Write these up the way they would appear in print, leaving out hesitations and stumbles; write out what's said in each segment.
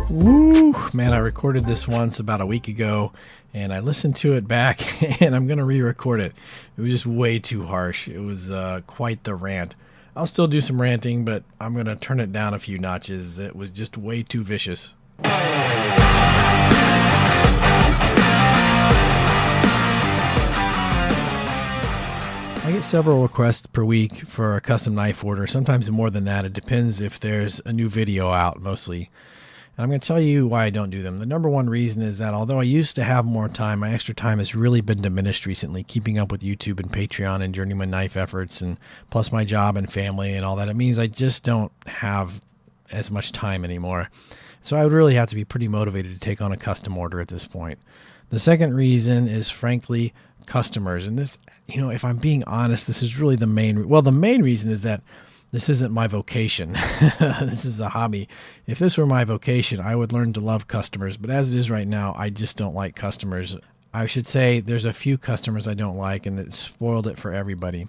Woo, man, I recorded this once about a week ago and I listened to it back and I'm going to re-record it. It was just way too harsh. It was quite the rant. I'll still do some ranting, but I'm going to turn it down a few notches. It was just way too vicious. I get several requests per week for a custom knife order, sometimes more than that. It depends if there's a new video out, mostly. And I'm going to tell you why I don't do them. The number one reason is that although I used to have more time, my extra time has really been diminished recently, keeping up with YouTube and Patreon and Journeyman Knife efforts, and plus my job and family and all that. It means I just don't have as much time anymore. So I would really have to be pretty motivated to take on a custom order at this point. The second reason is, frankly, customers. And this, if I'm being honest, this is really the main reason is that this isn't my vocation. This is a hobby. If this were my vocation, I would learn to love customers. But as it is right now, I just don't like customers. I should say there's a few customers I don't like, and it spoiled it for everybody.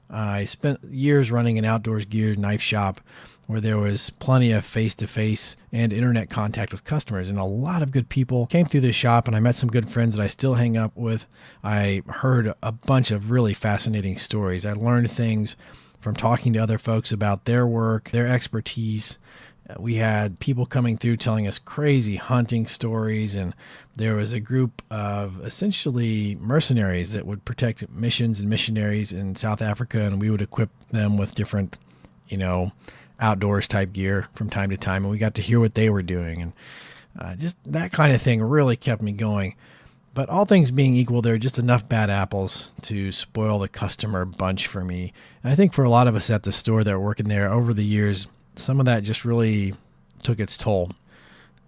I spent years running an outdoors gear knife shop where there was plenty of face-to-face and internet contact with customers, and a lot of good people came through this shop, and I met some good friends that I still hang up with. I heard a bunch of really fascinating stories. I learned things from talking to other folks about their work, their expertise. We had people coming through telling us crazy hunting stories, and there was a group of essentially mercenaries that would protect missions and missionaries in South Africa, and we would equip them with different, outdoors type gear from time to time, and we got to hear what they were doing, and just that kind of thing really kept me going. But all things being equal, there are just enough bad apples to spoil the customer bunch for me. And I think for a lot of us at the store that are working there over the years, some of that just really took its toll.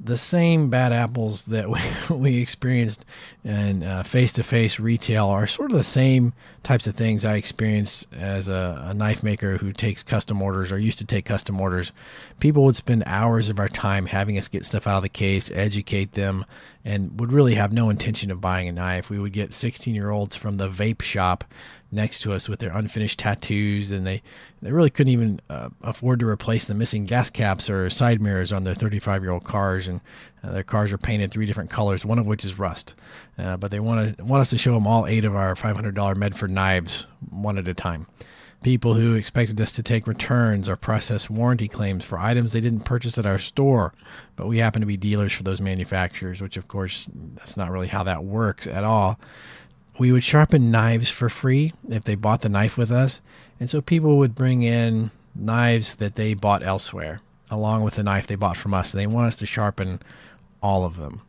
The same bad apples that we experienced in face-to-face retail are sort of the same types of things I experienced as a knife maker who takes custom orders or used to take custom orders. People would spend hours of our time having us get stuff out of the case, educate them, and would really have no intention of buying a knife. We would get 16-year-olds from the vape shop next to us with their unfinished tattoos, and they really couldn't even afford to replace the missing gas caps or side mirrors on their 35-year-old cars, and their cars are painted 3 different colors, one of which is rust. But they want us to show them all 8 of our $500 Medford knives one at a time. People who expected us to take returns or process warranty claims for items they didn't purchase at our store, but we happen to be dealers for those manufacturers, which of course that's not really how that works at all. We would sharpen knives for free if they bought the knife with us, and so people would bring in knives that they bought elsewhere along with the knife they bought from us, and they want us to sharpen all of them.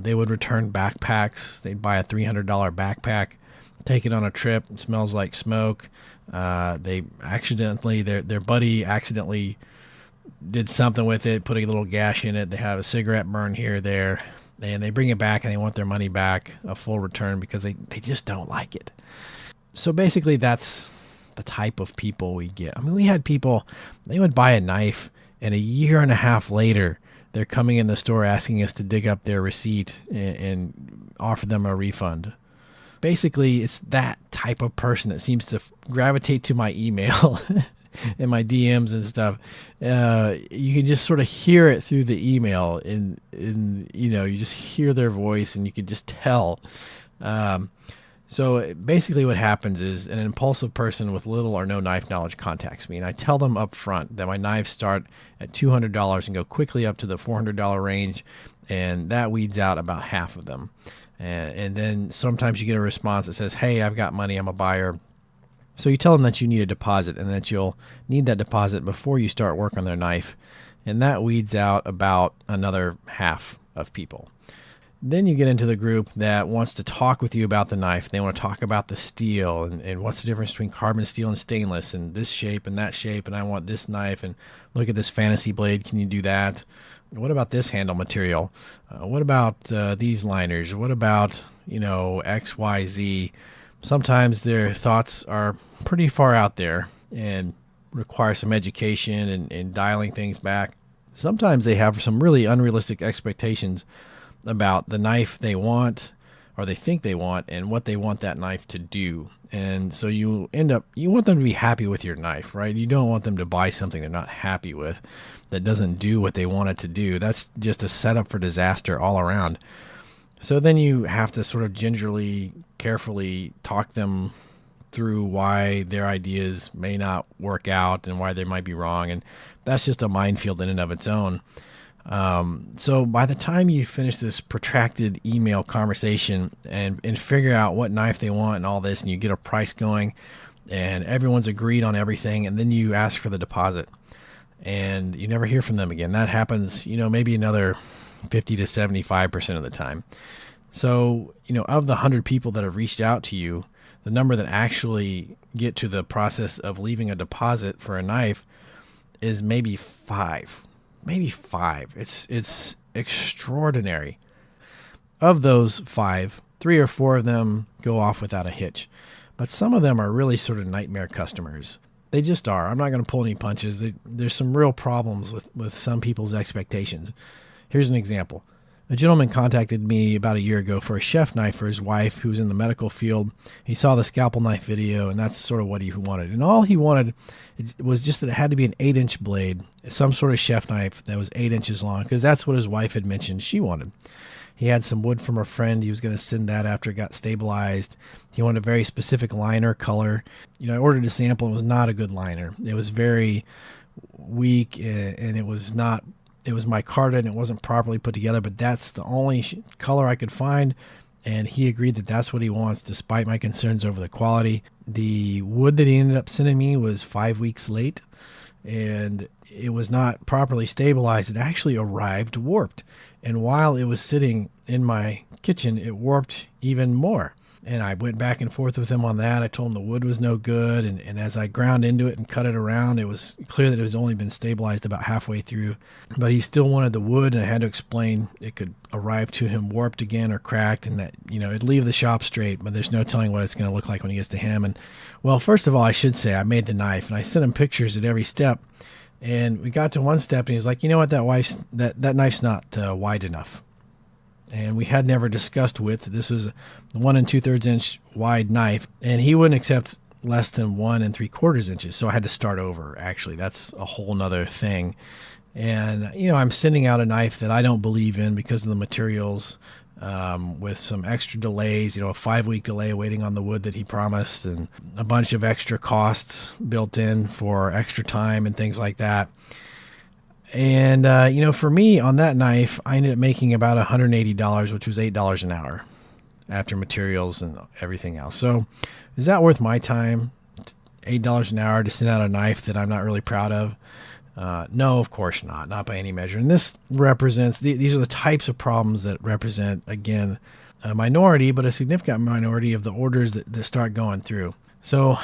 They would return backpacks. They'd buy a $300 backpack, take it on a trip. It smells like smoke. Their buddy accidentally did something with it, put a little gash in it. They have a cigarette burn here or there, and they bring it back and they want their money back, a full return, because they just don't like it. So basically that's the type of people we get. I mean, we had people, they would buy a knife, and a year and a half later, they're coming in the store asking us to dig up their receipt and offer them a refund. Basically, it's that type of person that seems to gravitate to my email and my DMs and stuff. You can just sort of hear it through the email, and you just hear their voice, and you can just tell. So basically what happens is an impulsive person with little or no knife knowledge contacts me, and I tell them up front that my knives start at $200 and go quickly up to the $400 range, and that weeds out about half of them. And then sometimes you get a response that says, hey, I've got money, I'm a buyer. So you tell them that you need a deposit and that you'll need that deposit before you start work on their knife, and that weeds out about another half of people. Then you get into the group that wants to talk with you about the knife. They want to talk about the steel and what's the difference between carbon steel and stainless and this shape and that shape, and I want this knife, and look at this fantasy blade, can you do that? What about this handle material? What about these liners? What about, X, Y, Z? Sometimes their thoughts are pretty far out there and require some education and dialing things back. Sometimes they have some really unrealistic expectations about the knife they want or they think they want and what they want that knife to do. And so you want them to be happy with your knife, right? You don't want them to buy something they're not happy with that doesn't do what they want it to do. That's just a setup for disaster all around. So then you have to sort of gingerly, carefully talk them through why their ideas may not work out and why they might be wrong. And that's just a minefield in and of its own. So by the time you finish this protracted email conversation and figure out what knife they want and all this, and you get a price going and everyone's agreed on everything, and then you ask for the deposit and you never hear from them again. That happens, maybe another 50 to 75% of the time. So, of the 100 people that have reached out to you, the number that actually get to the process of leaving a deposit for a knife is maybe 5. Maybe 5. It's extraordinary. Of those 5, 3 or 4 of them go off without a hitch. But some of them are really sort of nightmare customers. They just are. I'm not going to pull any punches. There's some real problems with some people's expectations. Here's an example. A gentleman contacted me about a year ago for a chef knife for his wife who was in the medical field. He saw the scalpel knife video, and that's sort of what he wanted. And all he wanted was just that it had to be an 8-inch blade, some sort of chef knife that was 8 inches long, because that's what his wife had mentioned she wanted. He had some wood from a friend. He was going to send that after it got stabilized. He wanted a very specific liner color. I ordered a sample, and it was not a good liner. It was very weak, and it was not... It was micarta and it wasn't properly put together, but that's the only color I could find. And he agreed that that's what he wants, despite my concerns over the quality. The wood that he ended up sending me was 5 weeks late, and it was not properly stabilized. It actually arrived warped. And while it was sitting in my kitchen, it warped even more. And I went back and forth with him on that. I told him the wood was no good. And as I ground into it and cut it around, it was clear that it was only been stabilized about halfway through. But he still wanted the wood, and I had to explain it could arrive to him warped again or cracked, and that, it'd leave the shop straight, but there's no telling what it's going to look like when he gets to him. And, well, first of all, I should say I made the knife, and I sent him pictures at every step. And we got to one step, and he was like, you know what, that knife's not wide enough. And we had never discussed width. This was a 1 2/3 inch wide knife, and he wouldn't accept less than 1 3/4 inches. So I had to start over. Actually, that's a whole nother thing. And I'm sending out a knife that I don't believe in because of the materials, with some extra delays. A 5-week delay waiting on the wood that he promised, and a bunch of extra costs built in for extra time and things like that. And, for me on that knife, I ended up making about $180, which was $8 an hour after materials and everything else. So is that worth my time? $8 an hour to send out a knife that I'm not really proud of? No, of course not by any measure. And this represents, these are the types of problems that represent, again, a minority, but a significant minority of the orders that start going through. So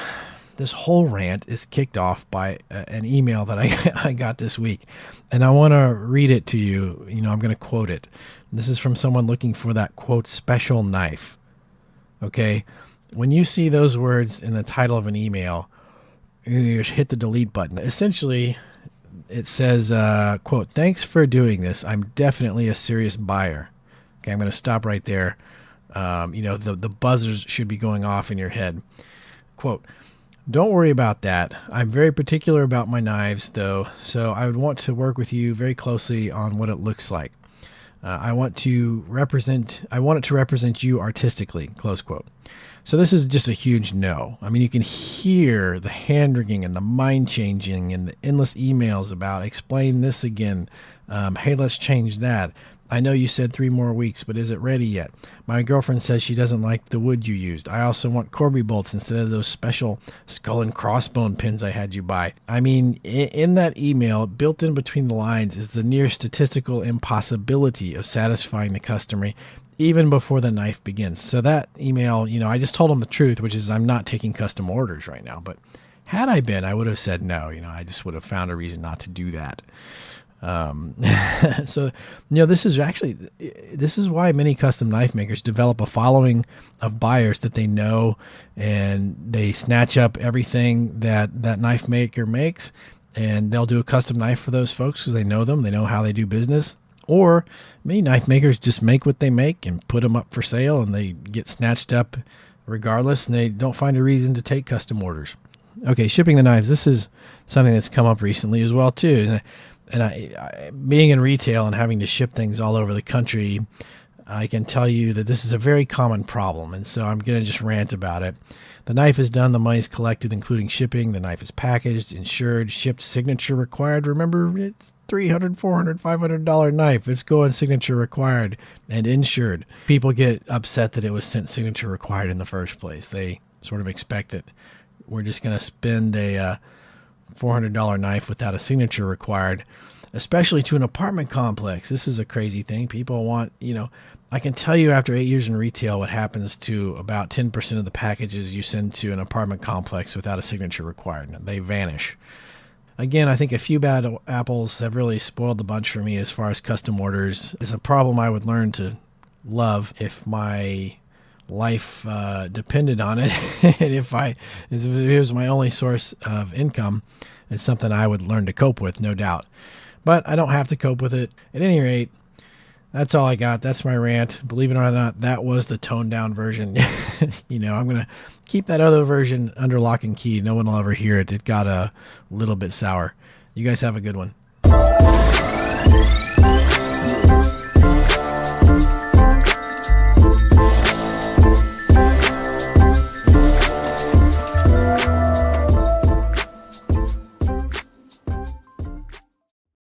this whole rant is kicked off by an email that I got this week, and I want to read it to you. I'm going to quote it. This is from someone looking for that, quote, special knife. Okay? When you see those words in the title of an email, you just hit the delete button. Essentially, it says, quote, thanks for doing this. I'm definitely a serious buyer. Okay, I'm going to stop right there. The buzzers should be going off in your head. Quote, don't worry about that. I'm very particular about my knives, though, so I would want to work with you very closely on what it looks like. I want it to represent you artistically, close quote. So this is just a huge no. I mean, you can hear the hand-wringing and the mind-changing and the endless emails about explain this again. Hey, let's change that. I know you said 3 more weeks, but is it ready yet? My girlfriend says she doesn't like the wood you used. I also want Corby bolts instead of those special skull and crossbone pins I had you buy. I mean, in that email, built in between the lines is the near statistical impossibility of satisfying the customer even before the knife begins. So that email, I just told them the truth, which is I'm not taking custom orders right now. But had I been, I would have said no. I just would have found a reason not to do that. So, this is why many custom knife makers develop a following of buyers that they know, and they snatch up everything that knife maker makes, and they'll do a custom knife for those folks because they know them, they know how they do business. Or many knife makers just make what they make and put them up for sale, and they get snatched up regardless, and they don't find a reason to take custom orders. Okay, shipping the knives. This is something that's come up recently as well too. And I being in retail and having to ship things all over the country, I can tell you that this is a very common problem. And so I'm going to just rant about it. The knife is done, the money's collected, including shipping. The knife is packaged, insured, shipped, signature required. Remember, it's $300, $400, $500 knife. It's going signature required and insured. People get upset that it was sent signature required in the first place. They sort of expect that we're just going to spend a $400 knife without a signature required, especially to an apartment complex. This is a crazy thing. People want, I can tell you after 8 years in retail what happens to about 10% of the packages you send to an apartment complex without a signature required. They vanish. Again, I think a few bad apples have really spoiled the bunch for me as far as custom orders. It's a problem I would learn to love if my life depended on it. And if it was my only source of income, it's something I would learn to cope with, no doubt. But I don't have to cope with it. At any rate, that's all I got. That's my rant. Believe it or not, that was the toned down version. I'm going to keep that other version under lock and key. No one will ever hear it. It got a little bit sour. You guys have a good one.